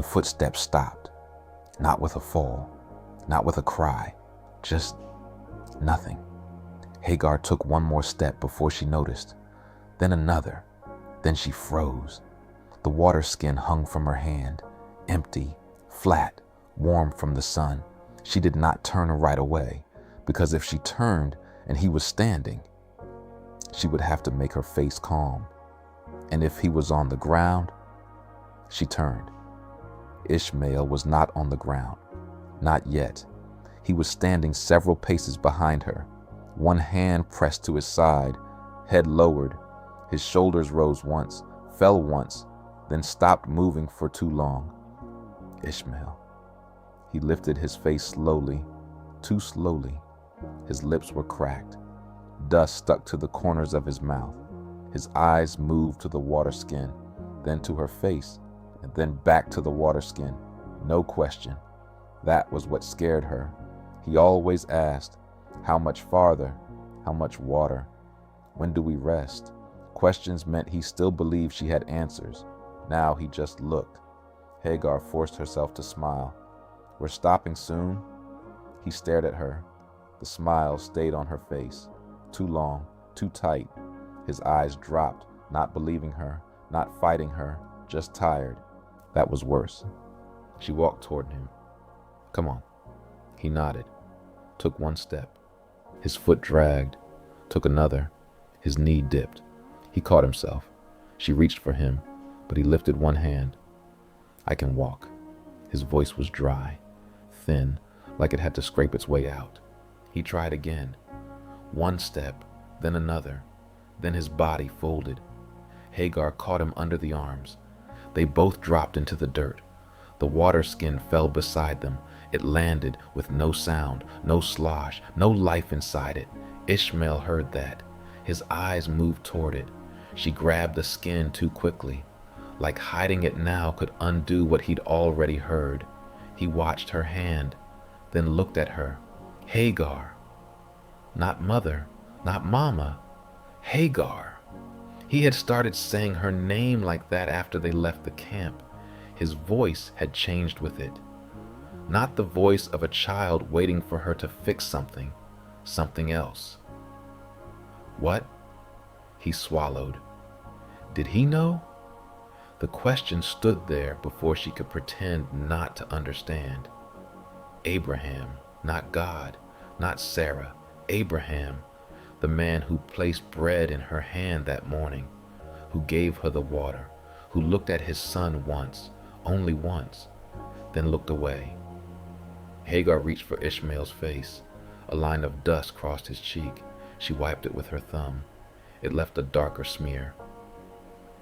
footsteps stopped, not with a fall, not with a cry, just nothing. Hagar took one more step before she noticed, then another, then she froze. The water skin hung from her hand, empty, flat, warm from the sun. She did not turn right away, because if she turned and he was standing, she would have to make her face calm. And if he was on the ground, she turned. Ishmael was not on the ground, not yet. He was standing several paces behind her, one hand pressed to his side, head lowered. His shoulders rose once, fell once, then stopped moving for too long. Ishmael. He lifted his face slowly, too slowly. His lips were cracked. Dust stuck to the corners of his mouth. His eyes moved to the water skin, then to her face, and then back to the water skin. No question. That was what scared her. He always asked, how much farther? How much water? When do we rest? Questions meant he still believed she had answers. Now he just looked. Hagar forced herself to smile. We're stopping soon? He stared at her. The smile stayed on her face. Too long, too tight. His eyes dropped, not believing her, not fighting her, just tired. That was worse. She walked toward him. Come on. He nodded, took one step. His foot dragged, took another. His knee dipped. He caught himself. She reached for him, but he lifted one hand. I can walk. His voice was dry, thin, like it had to scrape its way out. He tried again. One step, then another. Then his body folded. Hagar caught him under the arms. They both dropped into the dirt. The water skin fell beside them. It landed with no sound, no slosh, no life inside it. Ishmael heard that. His eyes moved toward it. She grabbed the skin too quickly. Like hiding it now could undo what he'd already heard. He watched her hand, then looked at her. Hagar. Not mother, not mama. Hagar. He had started saying her name like that after they left the camp. His voice had changed with it. Not the voice of a child waiting for her to fix something, something else. What? He swallowed. Did he know? The question stood there before she could pretend not to understand. Abraham, not God, not Sarah. Abraham, the man who placed bread in her hand that morning, who gave her the water, who looked at his son once, only once, then looked away. Hagar reached for Ishmael's face. A line of dust crossed his cheek. She wiped it with her thumb. It left a darker smear.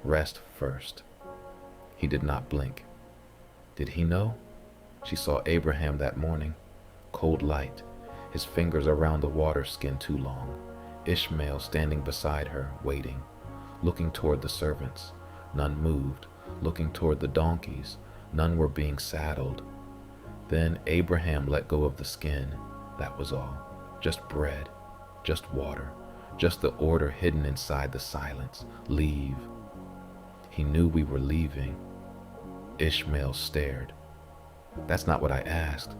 Rest first. He did not blink. Did he know? She saw Abraham that morning. Cold light, his fingers around the water skin too long. Ishmael standing beside her, waiting, looking toward the servants. None moved. Looking toward the donkeys. None were being saddled. Then Abraham let go of the skin. That was all. Just bread, just water, just the order hidden inside the silence. Leave. He knew we were leaving. Ishmael stared. That's not what I asked.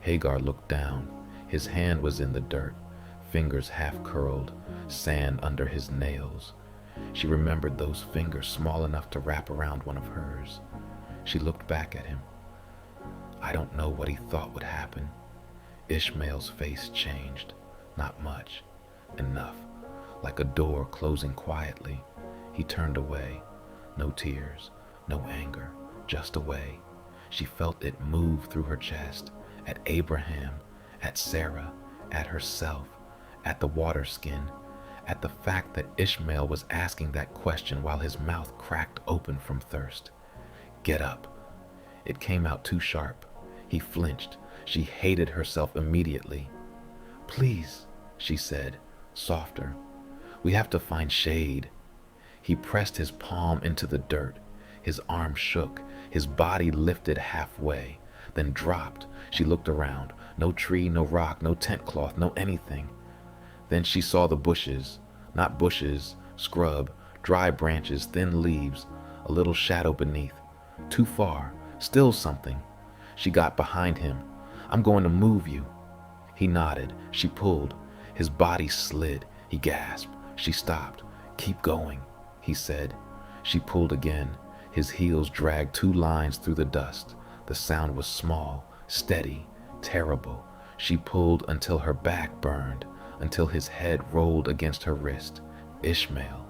Hagar looked down. His hand was in the dirt, fingers half curled, sand under his nails. She remembered those fingers small enough to wrap around one of hers. She looked back at him. I don't know what he thought would happen. Ishmael's face changed. Not much. Enough. Like a door closing quietly. He turned away. No tears. No anger. Just away. She felt it move through her chest. At Abraham. At Sarah. At herself. At the water skin. At the fact that Ishmael was asking that question while his mouth cracked open from thirst. Get up. It came out too sharp. He flinched. She hated herself immediately. Please, she said, softer. We have to find shade. He pressed his palm into the dirt. His arm shook. His body lifted halfway, then dropped. She looked around. No tree, no rock, no tent cloth, no anything. Then she saw the bushes. Not bushes, scrub, dry branches, thin leaves, a little shadow beneath. Too far, Still something. She got behind him. I'm going to move you. He nodded. She pulled. His body slid. He gasped. She stopped. Keep going, he said. She pulled again. His heels dragged 2 lines through the dust. The sound was small, steady, terrible. She pulled until her back burned, until his head rolled against her wrist. Ishmael.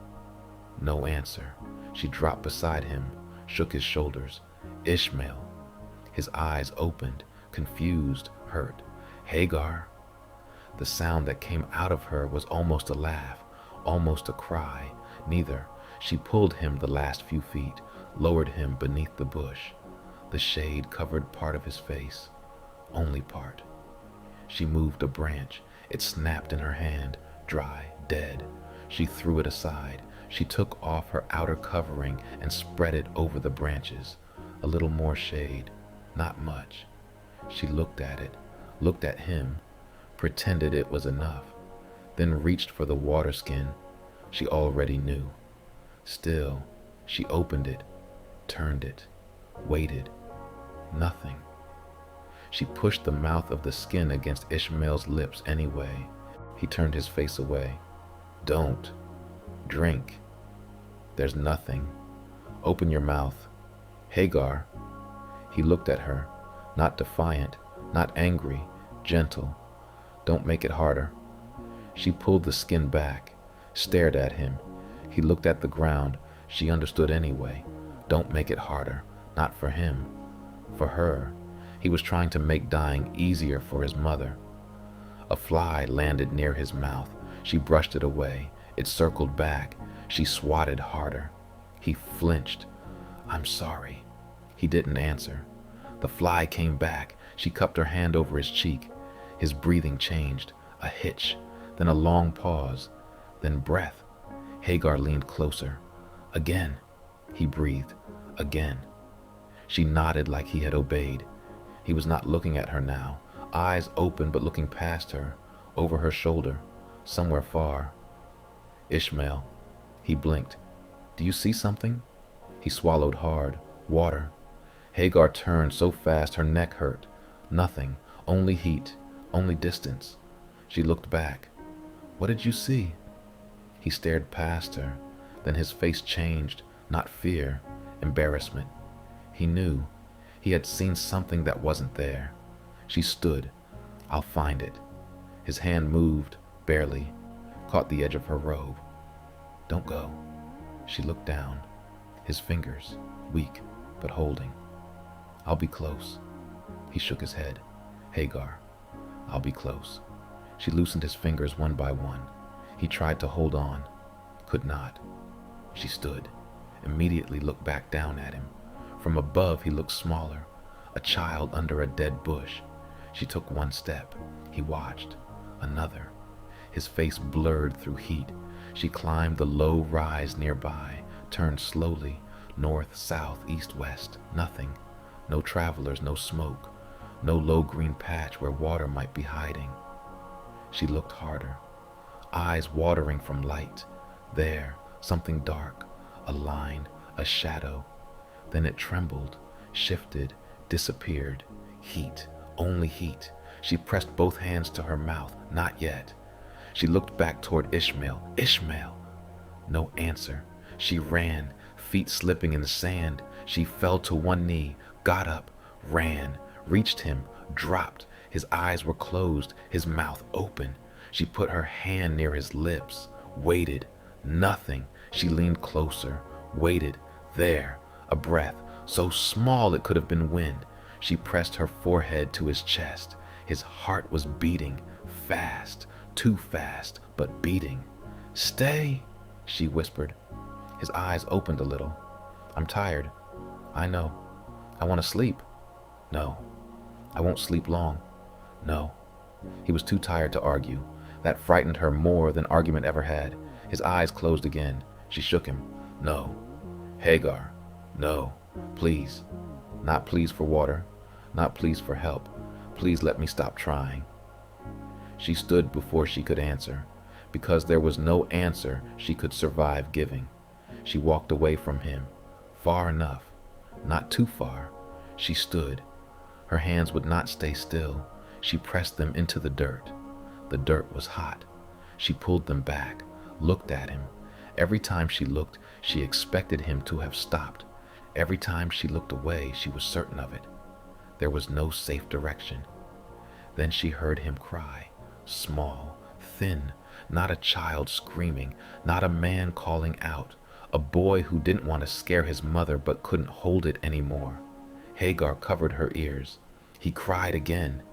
No answer. She dropped beside him, shook his shoulders. Ishmael. His eyes opened, confused, hurt. Hagar. The sound that came out of her was almost a laugh, almost a cry. Neither. She pulled him the last few feet, lowered him beneath the bush. The shade covered part of his face, only part. She moved a branch. It snapped in her hand, dry, dead. She threw it aside. She took off her outer covering and spread it over the branches. A little more shade, not much. She looked at it, looked at him, pretended it was enough, then reached for the water skin she already knew. Still, she opened it, turned it, waited. Nothing. She pushed the mouth of the skin against Ishmael's lips anyway. He turned his face away. Don't. Drink. There's nothing. Open your mouth. Hagar. He looked at her, not defiant, not angry, gentle. Don't make it harder. She pulled the skin back, stared at him. He looked at the ground. She understood anyway. Don't make it harder. Not for him. For her. He was trying to make dying easier for his mother. A fly landed near his mouth. She brushed it away. It circled back. She swatted harder. He flinched. I'm sorry. He didn't answer. The fly came back. She cupped her hand over his cheek. His breathing changed. A hitch, then a long pause, then breath. Hagar leaned closer. Again, he breathed. Again. She nodded like he had obeyed. He was not looking at her now, eyes open but looking past her, over her shoulder, somewhere far. Ishmael. He blinked. Do you see something? He swallowed hard. Water. Hagar turned so fast her neck hurt. Nothing. Only heat. Only distance. She looked back. What did you see? He stared past her. Then his face changed. Not fear. Embarrassment. He knew. He had seen something that wasn't there. She stood. I'll find it. His hand moved, barely, caught the edge of her robe. Don't go. She looked down. His fingers, weak, but holding. I'll be close. He shook his head. Hagar, I'll be close. She loosened his fingers one by one. He tried to hold on, could not. She stood, immediately looked back down at him. From above, he looked smaller, a child under a dead bush. She took one step. He watched. Another. His face blurred through heat. She climbed the low rise nearby, turned slowly, north, south, east, west. Nothing. No travelers, no smoke. No low green patch where water might be hiding. She looked harder, eyes watering from light. There, something dark, a line, a shadow. Then it trembled, shifted, disappeared. Heat, only heat. She pressed both hands to her mouth. Not yet. She looked back toward Ishmael. Ishmael! No answer. She ran, feet slipping in the sand. She fell to one knee, got up, ran, reached him, dropped. His eyes were closed, his mouth open. She put her hand near his lips, waited. Nothing. She leaned closer, waited. There. A breath, so small it could have been wind. She pressed her forehead to his chest. His heart was beating, fast, too fast, but beating. Stay, she whispered. His eyes opened a little. I'm tired. I know. I want to sleep. No. I won't sleep long. No. He was too tired to argue. That frightened her more than argument ever had. His eyes closed again. She shook him. No. Hagar. No, please. Not please for water, not please for help. Please let me stop trying. She stood before she could answer, because there was no answer she could survive giving. She walked away from him, far enough, not too far. She stood. Her hands would not stay still. She pressed them into the dirt. The dirt was hot. She pulled them back, looked at him. Every time she looked, she expected him to have stopped. Every time she looked away, she was certain of it. There was no safe direction. Then she heard him cry, small, thin, not a child screaming, not a man calling out, a boy who didn't want to scare his mother but couldn't hold it anymore. Hagar covered her ears. He cried again.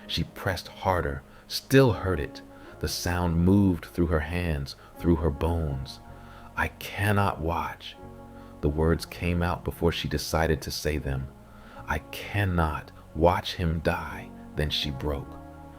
She pressed harder, still heard it. The sound moved through her hands, through her bones. I cannot watch. The words came out before she decided to say them. I cannot watch him die. Then she broke.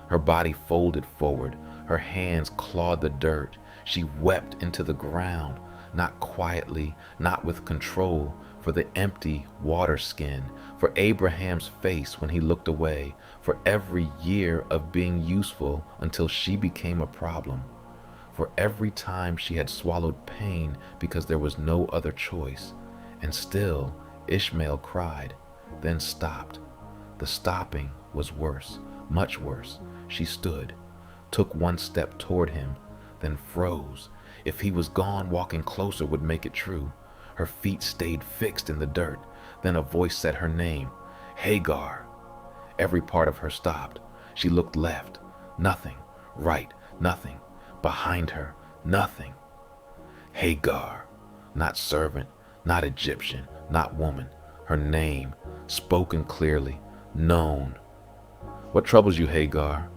Her body folded forward. Her hands clawed the dirt. She wept into the ground, not quietly, not with control, for the empty water skin, for Abraham's face when he looked away, for every year of being useful until she became a problem, for every time she had swallowed pain because there was no other choice. And still Ishmael cried, then stopped. The stopping was worse, much worse. She stood, took one step toward him, then froze. If he was gone, walking closer would make it true. Her feet stayed fixed in the dirt. Then a voice said her name, Hagar. Every part of her stopped. She looked left, nothing. Right, nothing. Behind her, nothing. Hagar, not servant, not Egyptian, not woman. Her name, spoken clearly, known. What troubles you, Hagar?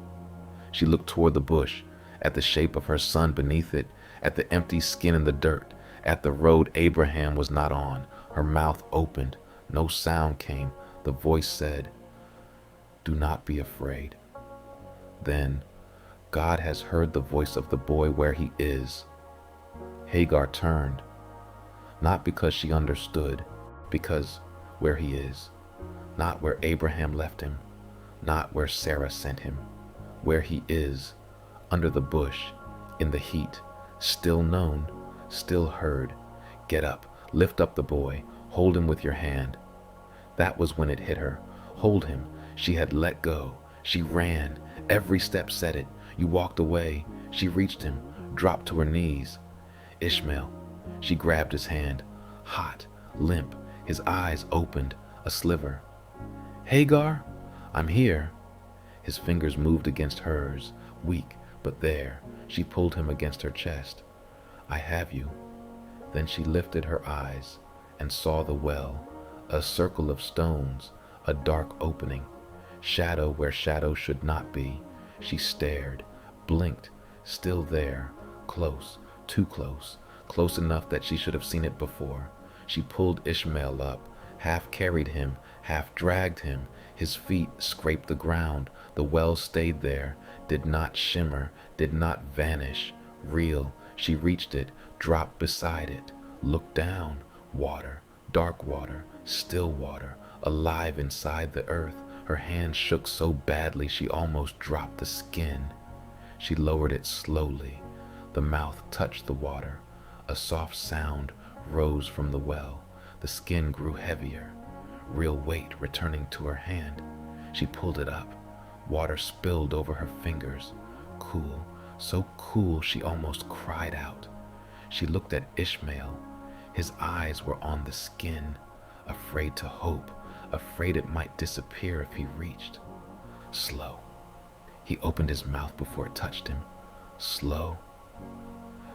She looked toward the bush, at the shape of her son beneath it, at the empty skin in the dirt, at the road Abraham was not on. Her mouth opened. No sound came. The voice said, do not be afraid. Then, God has heard the voice of the boy where he is. Hagar turned, not because she understood, because where he is, not where Abraham left him, not where Sarah sent him, where he is, under the bush, in the heat, still known, still heard. Get up, lift up the boy, hold him with your hand. That was when it hit her. Hold him. She had let go. She ran. Every step said it. You walked away. She reached him, dropped to her knees. Ishmael. She grabbed his hand, hot, limp, his eyes opened, a sliver. Hagar, I'm here. His fingers moved against hers, weak, but there. She pulled him against her chest. I have you. Then she lifted her eyes and saw the well, a circle of stones, a dark opening, shadow where shadow should not be. She stared, blinked, still there, close, too close, close enough that she should have seen it before. She pulled Ishmael up, half carried him, half dragged him. His feet scraped the ground. The well stayed there, did not shimmer, did not vanish. Real. She reached it, dropped beside it, looked down. Water, dark water, still water, alive inside the earth. Her hand shook so badly she almost dropped the skin. She lowered it slowly. The mouth touched the water. A soft sound rose from the well. The skin grew heavier, real weight returning to her hand. She pulled it up. Water spilled over her fingers. Cool, so cool she almost cried out. She looked at Ishmael. His eyes were on the skin, afraid to hope, afraid it might disappear if he reached. Slow. He opened his mouth before it touched him. Slow.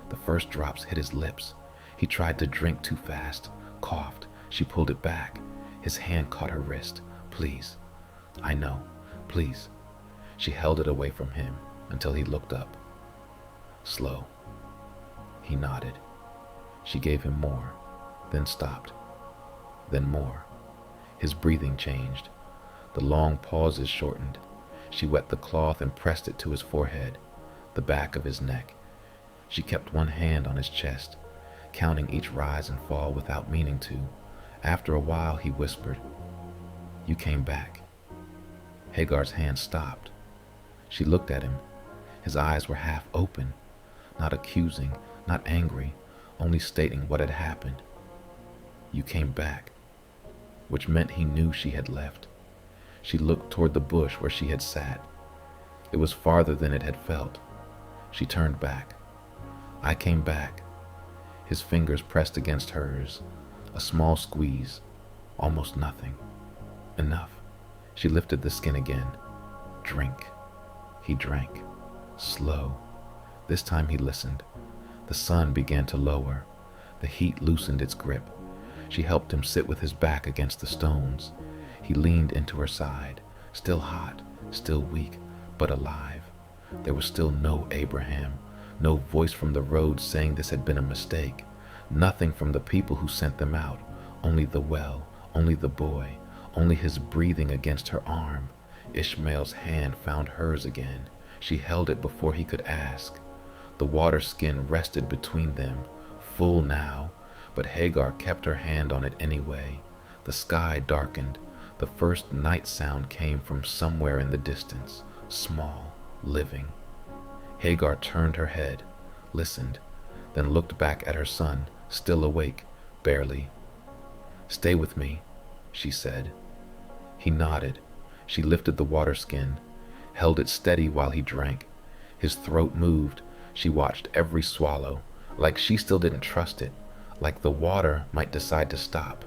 The first drops hit his lips. He tried to drink too fast, coughed. She pulled it back. His hand caught her wrist. Please. I know. Please. She held it away from him until he looked up. Slow. He nodded. She gave him more, then stopped, then more. His breathing changed. The long pauses shortened. She wet the cloth and pressed it to his forehead, the back of his neck. She kept one hand on his chest, counting each rise and fall without meaning to. After a while, he whispered, You came back. Hagar's hand stopped. She looked at him. His eyes were half open, not accusing, not angry, only stating what had happened. You came back. which meant he knew she had left. She looked toward the bush where she had sat. It was farther than it had felt. She turned back. I came back. His fingers pressed against hers. A small squeeze. Almost nothing. Enough. She lifted the skin again. Drink. He drank. Slow. This time he listened. The sun began to lower. The heat loosened its grip. She helped him sit with his back against the stones. He leaned into her side, still hot, still weak, but alive. There was still no Abraham, no voice from the road saying this had been a mistake, nothing from the people who sent them out, only the well, only the boy, only his breathing against her arm. Ishmael's hand found hers again. She held it before he could ask. The water skin rested between them, full now, but Hagar kept her hand on it anyway. The sky darkened. The first night sound came from somewhere in the distance, small, living. Hagar turned her head, listened, then looked back at her son, still awake, barely. "Stay with me," she said. He nodded. She lifted the water skin, held it steady while he drank. His throat moved. She watched every swallow, like she still didn't trust it, like the water might decide to stop.